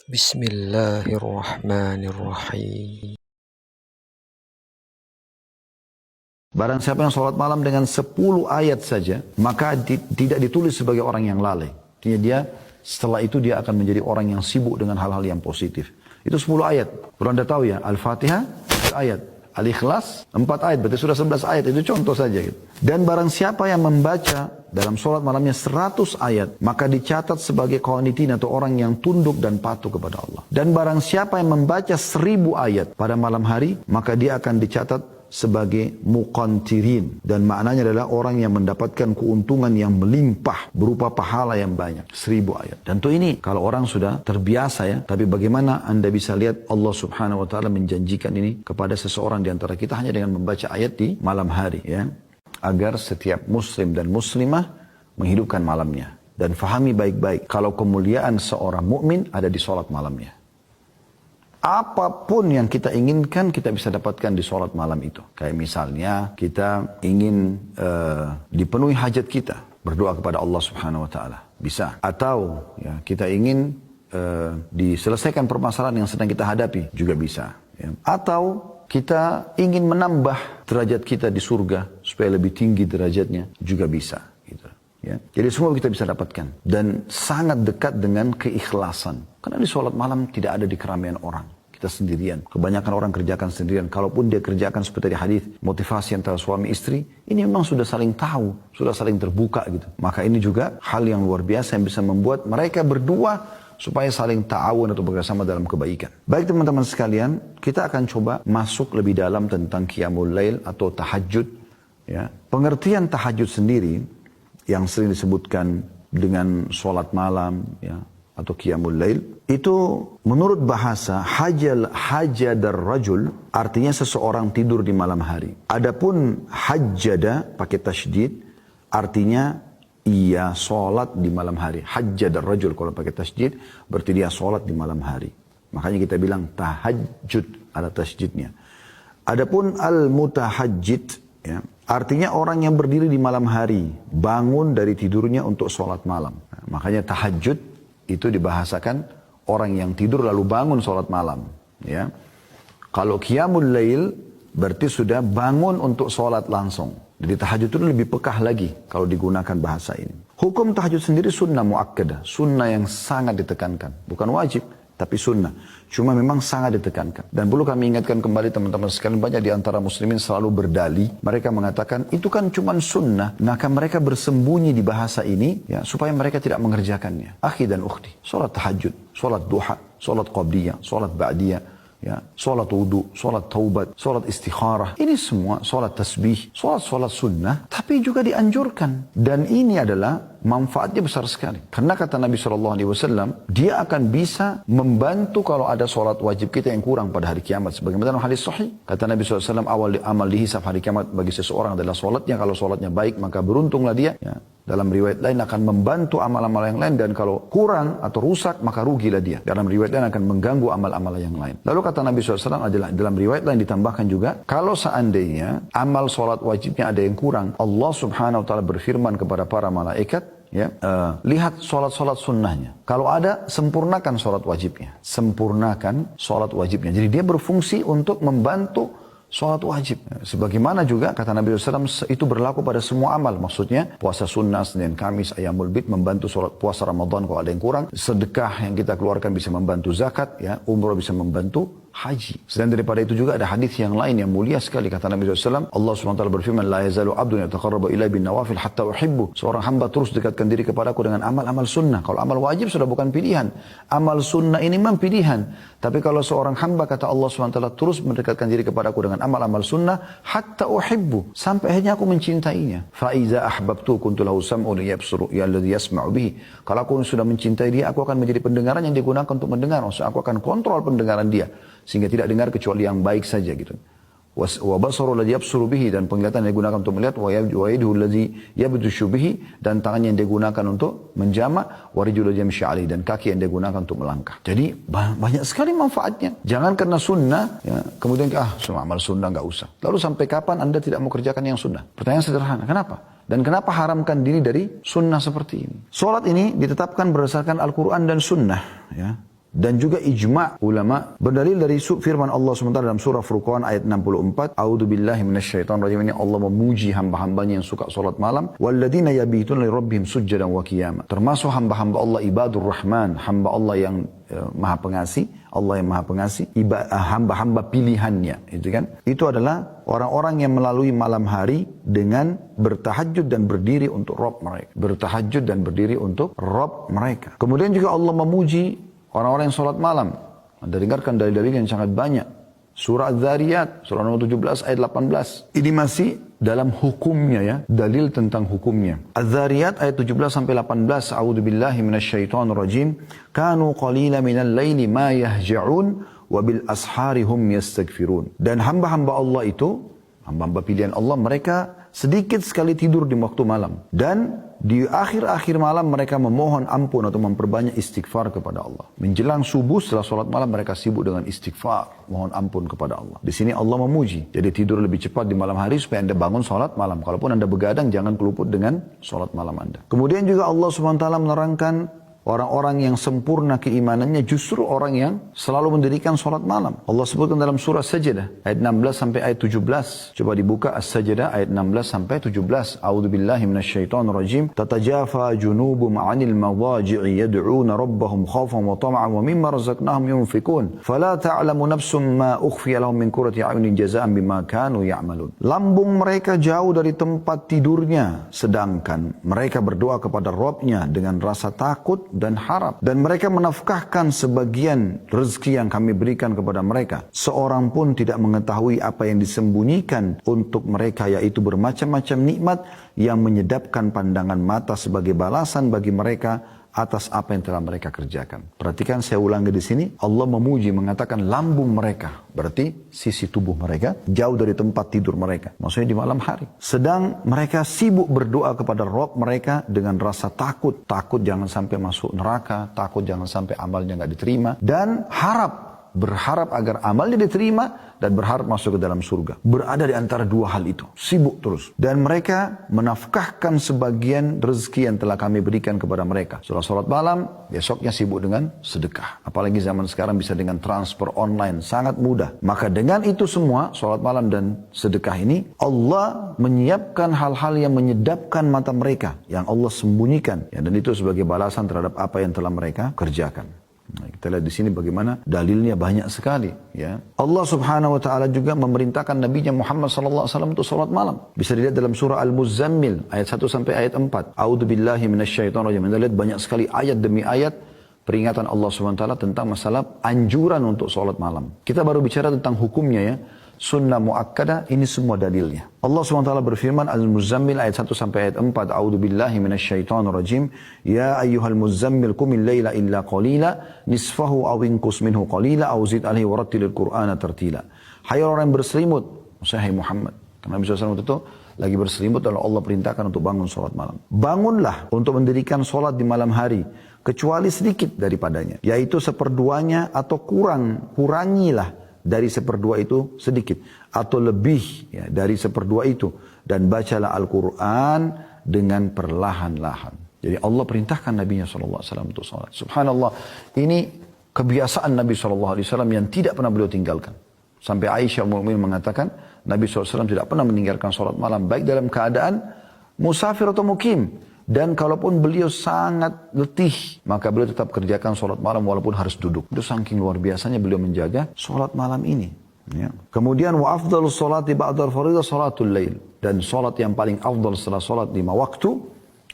Bismillahirrahmanirrahim. Barang siapa yang sholat malam dengan 10 ayat saja, maka tidak ditulis sebagai orang yang lalai. Artinya dia setelah itu dia akan menjadi orang yang sibuk dengan hal-hal yang positif. Itu 10 ayat. Perlu Anda tahu ya, Al-Fatihah 4 ayat, Al-Ikhlas 4 ayat, berarti sudah 11 ayat. Itu contoh saja gitu. Dan barang siapa yang membaca dalam sholat malamnya 100 ayat, maka dicatat sebagai qanitin atau orang yang tunduk dan patuh kepada Allah. Dan barang siapa yang membaca 1000 ayat pada malam hari, maka dia akan dicatat sebagai muqantirin, dan maknanya adalah orang yang mendapatkan keuntungan yang melimpah berupa pahala yang banyak. 1000 ayat. Tentu ini kalau orang sudah terbiasa ya, tapi bagaimana Anda bisa lihat Allah subhanahu wa ta'ala menjanjikan ini kepada seseorang di antara kita hanya dengan membaca ayat di malam hari ya, agar setiap muslim dan muslimah menghidupkan malamnya dan fahami baik-baik kalau kemuliaan seorang mukmin ada di sholat malamnya. Apapun yang kita inginkan kita bisa dapatkan di sholat malam itu. Kayak misalnya kita ingin dipenuhi hajat kita, berdoa kepada Allah subhanahu wa ta'ala, bisa. Atau ya, kita ingin diselesaikan permasalahan yang sedang kita hadapi, juga bisa ya. Atau kita ingin menambah derajat kita di surga supaya lebih tinggi derajatnya, juga bisa gitu. Ya. Jadi semua kita bisa dapatkan. Dan sangat dekat dengan keikhlasan. Karena di sholat malam tidak ada di keramaian orang. Kita sendirian. Kebanyakan orang kerjakan sendirian. Kalaupun dia kerjakan seperti di hadis motivasi antara suami istri, ini memang sudah saling tahu, sudah saling terbuka gitu. Maka ini juga hal yang luar biasa yang bisa membuat mereka berdua supaya saling ta'awun atau bekerjasama dalam kebaikan. Baik teman-teman sekalian, kita akan coba masuk lebih dalam tentang qiyamul lail atau tahajud. Ya. Pengertian tahajud sendiri yang sering disebutkan dengan sholat malam ya, atau qiyamul lail, itu menurut bahasa hajadar rajul artinya seseorang tidur di malam hari. Adapun hajjada pakai tasydid artinya ia sholat di malam hari. Hajjadar rajul kalau pakai tasydid berarti dia sholat di malam hari. Makanya kita bilang tahajud ada tasydidnya. Adapun al-mutahajjid ya, artinya orang yang berdiri di malam hari, bangun dari tidurnya untuk sholat malam. Nah, makanya tahajud itu dibahasakan orang yang tidur lalu bangun sholat malam. Ya. Kalau qiyamul lail berarti sudah bangun untuk sholat langsung. Jadi tahajud itu lebih pekah lagi kalau digunakan bahasa ini. Hukum tahajud sendiri sunnah muakkadah, sunnah yang sangat ditekankan, bukan wajib. Tapi sunnah. Cuma memang sangat ditekankan. Dan perlu kami ingatkan kembali teman-teman sekalian, banyak di antara muslimin selalu berdalih. Mereka mengatakan itu kan cuma sunnah. Maka mereka bersembunyi di bahasa ini ya, supaya mereka tidak mengerjakannya. Akhi dan ukhti, sholat tahajud, sholat duha, sholat qabliyah, sholat ba'diyah, ya, sholat wudu, sholat taubat, sholat istikharah. Ini semua sholat tasbih, sholat sunnah. Tapi juga dianjurkan. Dan ini adalah manfaatnya besar sekali. Karena kata Nabi SAW, dia akan bisa membantu kalau ada sholat wajib kita yang kurang pada hari kiamat. Sebagaimana dalam hadis sahih. Kata Nabi SAW, awal amal dihisab hari kiamat bagi seseorang adalah sholatnya. Kalau sholatnya baik, maka beruntunglah dia. Ya. Dalam riwayat lain akan membantu amal-amal yang lain. Dan kalau kurang atau rusak, maka rugilah dia. Dalam riwayat lain akan mengganggu amal-amal yang lain. Lalu kata Nabi SAW adalah, dalam riwayat lain ditambahkan juga, kalau seandainya amal sholat wajibnya ada yang kurang, Allah subhanahu wa ta'ala berfirman kepada para malaikat, ya, lihat sholat-sholat sunnahnya. Kalau ada, sempurnakan sholat wajibnya. Sempurnakan sholat wajibnya. Jadi dia berfungsi untuk membantu sholat wajib. Sebagaimana juga kata Nabi SAW, itu berlaku pada semua amal. Maksudnya puasa sunnah, Senin, Kamis, Ayyamul Bid, membantu sholat puasa Ramadan kalau ada yang kurang. Sedekah yang kita keluarkan bisa membantu zakat, ya, umrah bisa membantu haji. Selain daripada itu juga ada hadis yang lain yang mulia sekali. Kata Nabi SAW, Allah SWT berfirman, La yazalu abdun yataqarrabu ilai bin nawafil hatta uhibbu. Seorang hamba terus dekatkan diri kepadaku dengan amal-amal sunnah. Kalau amal wajib sudah bukan pilihan. Amal sunnah ini memang pilihan. Tapi kalau seorang hamba, kata Allah SWT, terus mendekatkan diri kepadaku dengan amal-amal sunnah, hatta uhibbu. Sampai akhirnya aku mencintainya. Fa'iza ahbabtu kuntu lahu sam'u liyabsuru alladhi yasma'u bihi. Kalau aku sudah mencintai dia, aku akan menjadi pendengaran yang digunakan untuk mendengar. Maksudnya aku akan kontrol pendengaran dia. Sehingga tidak dengar kecuali yang baik saja gitu. Wa basaru alladhi yabsuru bihi, dan penglihatan yang digunakan untuk melihat, wa yaduhu alladhi yabdushu bihi, dan tangannya yang digunakan untuk menjama, wa rijulu yamshi alaihi, dan kaki yang digunakan untuk melangkah. Jadi banyak sekali manfaatnya. Jangan karena sunnah ya, kemudian semua amal sunnah enggak usah. Lalu sampai kapan Anda tidak mau kerjakan yang sunnah? Pertanyaan sederhana, kenapa? Dan kenapa haramkan diri dari sunnah seperti ini? Salat ini ditetapkan berdasarkan Al-Quran dan sunnah ya. Dan juga ijma' ulama berdalil dari firman Allah SWT dalam surah Furqan ayat 64. A'udzubillahi minasyaitonir rajim. Ini Allah memuji hamba-hambanya yang suka salat malam. Walladzina yabituna li rabbihim sujjadan wa qiyama. Termasuk hamba-hamba Allah ibadur rahman, hamba Allah yang maha pengasih, Allah yang maha pengasih, hamba-hamba pilihannya, itu kan? Itu adalah orang-orang yang melalui malam hari dengan bertahajud dan berdiri untuk Rabb mereka. Bertahajud dan berdiri untuk Rabb mereka. Kemudian juga Allah memuji orang-orang yang sholat malam. Anda dengarkan dalil-dalil yang sangat banyak. Surah Az-Zariyat, surah nomor 17 ayat 18. Ini masih dalam hukumnya ya, dalil tentang hukumnya. Az-Zariyat ayat 17 sampai 18. A'udzubillahi minasyaitonir rajim. Kanu qalila minal laili ma yahja'un wa bil ashari hum yastaghfirun. Dan hamba-hamba Allah itu, hamba-hamba pilihan Allah, mereka sedikit sekali tidur di waktu malam. Dan di akhir-akhir malam mereka memohon ampun atau memperbanyak istighfar kepada Allah. Menjelang subuh setelah sholat malam mereka sibuk dengan istighfar, mohon ampun kepada Allah. Di sini Allah memuji. Jadi tidur lebih cepat di malam hari supaya Anda bangun sholat malam. Kalaupun Anda begadang jangan keluput dengan sholat malam Anda. Kemudian juga Allah SWT menerangkan orang-orang yang sempurna keimanannya justru orang yang selalu mendirikan sholat malam. Allah sebutkan dalam surah Sajdah ayat 16 sampai ayat 17. Coba dibuka As-Sajdah ayat 16 sampai 17. A'udzubillahi minasyaitonir rajim. Tatajafa junubum 'anil madaji'i yad'una rabbahum khaufan wa tama'an wa mimma razaqnahum yunfikun. Fala ta'lamu nafsum ma ukhfiya lahum min qurrati a'yunin jazaa'an bima kanu ya'malun. Lambung mereka jauh dari tempat tidurnya sedangkan mereka berdoa kepada Rabbnya dengan rasa takut dan harap. Dan mereka menafkahkan sebagian rezeki yang kami berikan kepada mereka. Seorang pun tidak mengetahui apa yang disembunyikan untuk mereka, yaitu bermacam-macam nikmat yang menyedapkan pandangan mata sebagai balasan bagi mereka atas apa yang telah mereka kerjakan. Perhatikan, saya ulangi di sini, Allah memuji mengatakan lambung mereka, berarti sisi tubuh mereka jauh dari tempat tidur mereka, maksudnya di malam hari. Sedang mereka sibuk berdoa kepada Rabb mereka dengan rasa takut jangan sampai masuk neraka, takut jangan sampai amalnya nggak diterima, dan berharap agar amalnya diterima dan berharap masuk ke dalam surga. Berada di antara dua hal itu, sibuk terus. Dan mereka menafkahkan sebagian rezeki yang telah kami berikan kepada mereka. Setelah sholat malam, besoknya sibuk dengan sedekah. Apalagi zaman sekarang bisa dengan transfer online, sangat mudah. Maka dengan itu semua, sholat malam dan sedekah ini, Allah menyiapkan hal-hal yang menyedapkan mata mereka, yang Allah sembunyikan. Ya, dan itu sebagai balasan terhadap apa yang telah mereka kerjakan. Nah, kita lihat di sini bagaimana dalilnya banyak sekali. Ya, Allah Subhanahu Wa Taala juga memerintahkan Nabi Muhammad Sallallahu Alaihi Wasallam untuk salat malam. Bisa dilihat dalam surah Al-Muzammil ayat 1 sampai ayat 4. A'udzubillahi minasyaitonir rajim. Kita lihat banyak sekali ayat demi ayat peringatan Allah Subhanahu Wa Taala tentang masalah anjuran untuk salat malam. Kita baru bicara tentang hukumnya ya. Sunnah muakkadah, ini semua dalilnya. Allah SWT berfirman Al-Muzammil ayat 1 sampai ayat 4. A'udzubillahi minasyaitonir rajim. Ya ayyuhal muzammil qumil laila illa qalila nisfahu aw inqus minhu qalila aw zid alaihi warattilil qur'ana tartila. Hai orang yang berselimut, maksudnya hai Muhammad. Karena Nabi SAW itu lagi berselimut lalu Allah perintahkan untuk bangun salat malam. Bangunlah untuk mendirikan salat di malam hari kecuali sedikit daripadanya, yaitu seperduanya atau kurangilah dari seperdua itu sedikit atau lebih ya, dari seperdua itu, dan bacalah Al-Quran dengan perlahan-lahan. Jadi Allah perintahkan Nabi SAW untuk salat. Subhanallah, ini kebiasaan Nabi SAW yang tidak pernah beliau tinggalkan. Sampai Aisyah Mu'min mengatakan Nabi SAW tidak pernah meninggalkan salat malam, baik dalam keadaan musafir atau mukim. Dan kalaupun beliau sangat letih, maka beliau tetap kerjakan sholat malam walaupun harus duduk. Itu saking luar biasanya beliau menjaga sholat malam ini. Ya. Kemudian wa afdalus sholati ba'dal faridah sholatul lail. Dan sholat yang paling afdal setelah sholat 5 waktu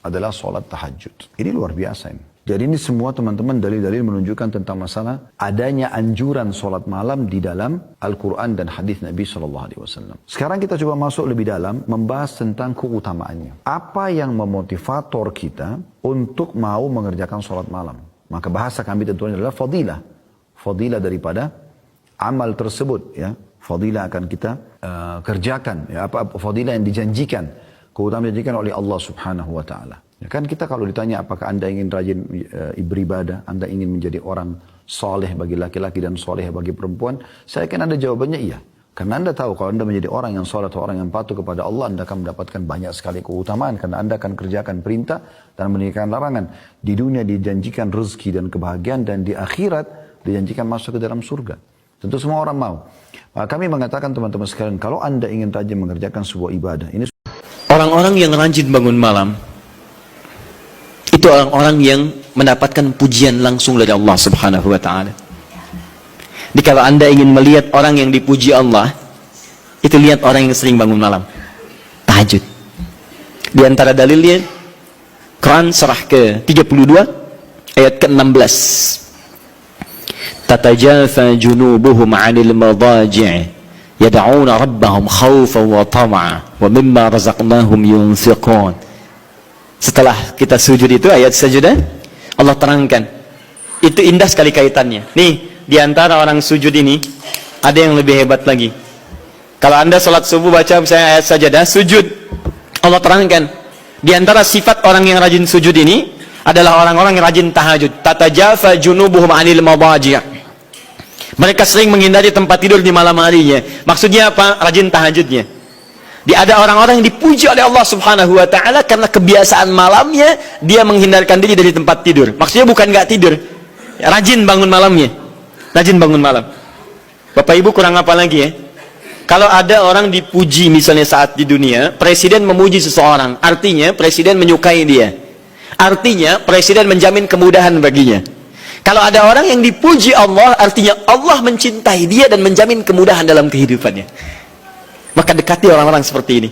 adalah sholat tahajud. Ini luar biasa ini. Jadi ini semua teman-teman dalil-dalil menunjukkan tentang masalah adanya anjuran sholat malam di dalam Al-Quran dan hadis Nabi SAW. Sekarang kita coba masuk lebih dalam membahas tentang keutamaannya. Apa yang memotivator kita untuk mau mengerjakan sholat malam? Maka bahasa kami tentunya adalah fadilah. Fadilah daripada amal tersebut. Ya. Fadilah akan kita kerjakan. Ya. Apa fadilah yang dijanjikan. Keutamaan dijanjikan oleh Allah Subhanahu Wa Taala. Ya kan kita kalau ditanya apakah anda ingin rajin beribadah, anda ingin menjadi orang soleh bagi laki-laki dan soleh bagi perempuan, saya kan ada jawabannya iya. Karena Anda tahu kalau Anda menjadi orang yang sholat atau orang yang patuh kepada Allah, Anda akan mendapatkan banyak sekali keutamaan. Karena Anda akan kerjakan perintah dan meninggalkan larangan. Di dunia dijanjikan rezeki dan kebahagiaan, dan di akhirat dijanjikan masuk ke dalam surga. Tentu semua orang mau. Kami mengatakan teman-teman sekalian, kalau Anda ingin rajin mengerjakan sebuah ibadah, ini orang-orang yang rajin bangun malam, itu orang-orang yang mendapatkan pujian langsung dari Allah Subhanahu wa Ta'ala. Jadi kalau Anda ingin melihat orang yang dipuji Allah, itu lihat orang yang sering bangun malam, tahajud. Di antara dalilnya, Quran surah ke-32 ayat ke-16. Tatajafa junubuhum 'anil madaji' yad'una rabbahum khawfan wa tam'a wa mimma razaqnahum yunfiqun. Setelah kita sujud itu ayat sajadah, Allah terangkan. Itu indah sekali kaitannya. Nih, di antara orang sujud ini ada yang lebih hebat lagi. Kalau Anda sholat subuh baca misalnya ayat sajadah, sujud, Allah terangkan. Di antara sifat orang yang rajin sujud ini adalah orang-orang yang rajin tahajud. Tatajafa junubuhum 'anil madaji'. Mereka sering menghindari tempat tidur di malam harinya. Maksudnya apa? Rajin tahajudnya. Ada orang-orang yang dipuji oleh Allah Subhanahu wa Ta'ala karena kebiasaan malamnya dia menghindarkan diri dari tempat tidur. Maksudnya bukan nggak tidur, rajin bangun malamnya. Rajin bangun malam. Bapak Ibu kurang apa lagi ya? Kalau ada orang dipuji misalnya saat di dunia, presiden memuji seseorang, artinya presiden menyukai dia. Artinya presiden menjamin kemudahan baginya. Kalau ada orang yang dipuji Allah, artinya Allah mencintai dia dan menjamin kemudahan dalam kehidupannya. Maka dekati orang-orang seperti ini.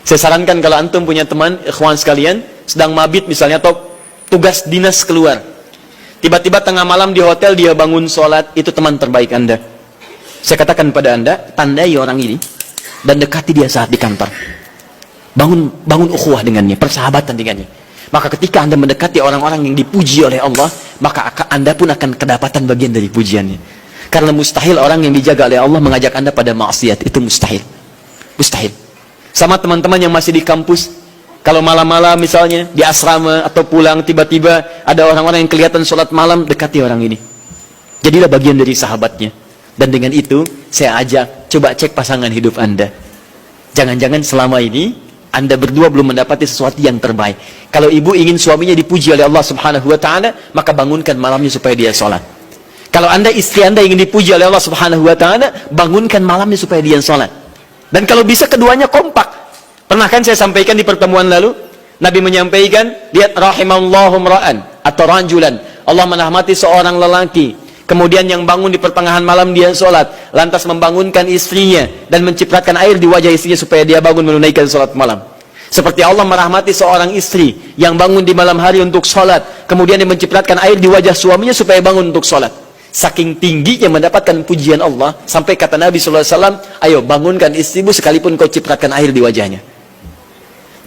Saya sarankan kalau antum punya teman, ikhwan sekalian, sedang mabit misalnya atau tugas dinas keluar. Tiba-tiba tengah malam di hotel dia bangun sholat, itu teman terbaik Anda. Saya katakan pada Anda, tandai orang ini dan dekati dia saat di kantor. Bangun ukhuwah dengannya, persahabatan dengannya. Maka ketika Anda mendekati orang-orang yang dipuji oleh Allah, maka Anda pun akan kedapatan bagian dari pujiannya. Karena mustahil orang yang dijaga oleh Allah mengajak Anda pada maksiat. Itu mustahil. Mustahil. Sama teman-teman yang masih di kampus, kalau malam-malam misalnya di asrama atau pulang tiba-tiba ada orang-orang yang kelihatan sholat malam, dekati orang ini. Jadilah bagian dari sahabatnya. Dan dengan itu saya ajak, coba cek pasangan hidup Anda. Jangan-jangan selama ini Anda berdua belum mendapati sesuatu yang terbaik. Kalau ibu ingin suaminya dipuji oleh Allah Subhanahu wa Ta'ala, maka bangunkan malamnya supaya dia sholat. Kalau Anda, istri Anda ingin dipuji oleh Allah Subhanahu wa Ta'ala, bangunkan malamnya supaya dia sholat. Dan kalau bisa keduanya kompak. Pernah kan saya sampaikan di pertemuan lalu, Nabi menyampaikan, lihat rahimallahu ra'an atau rajulan, Allah merahmati seorang lelaki, kemudian yang bangun di pertengahan malam dia sholat, lantas membangunkan istrinya dan mencipratkan air di wajah istrinya supaya dia bangun menunaikan sholat malam. Seperti Allah merahmati seorang istri yang bangun di malam hari untuk sholat, kemudian dia mencipratkan air di wajah suaminya supaya bangun untuk sholat. Saking tingginya mendapatkan pujian Allah, sampai kata Nabi SAW, ayo bangunkan istrimu sekalipun kau cipratkan air di wajahnya.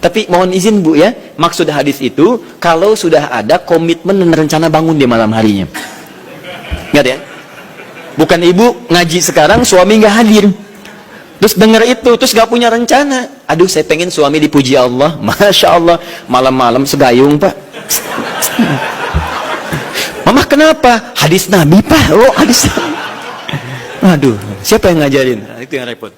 Tapi mohon izin Bu ya, maksud hadis itu kalau sudah ada komitmen dan rencana bangun di malam harinya. Ingat ya, bukan ibu ngaji sekarang suami nggak hadir, terus dengar itu terus nggak punya rencana. Aduh saya pengen suami dipuji Allah, masya Allah malam-malam segayung Pak. Mama kenapa? Hadis Nabi Pak. Oh hadis Nabi. Aduh siapa yang ngajarin? Nah, itu yang repot.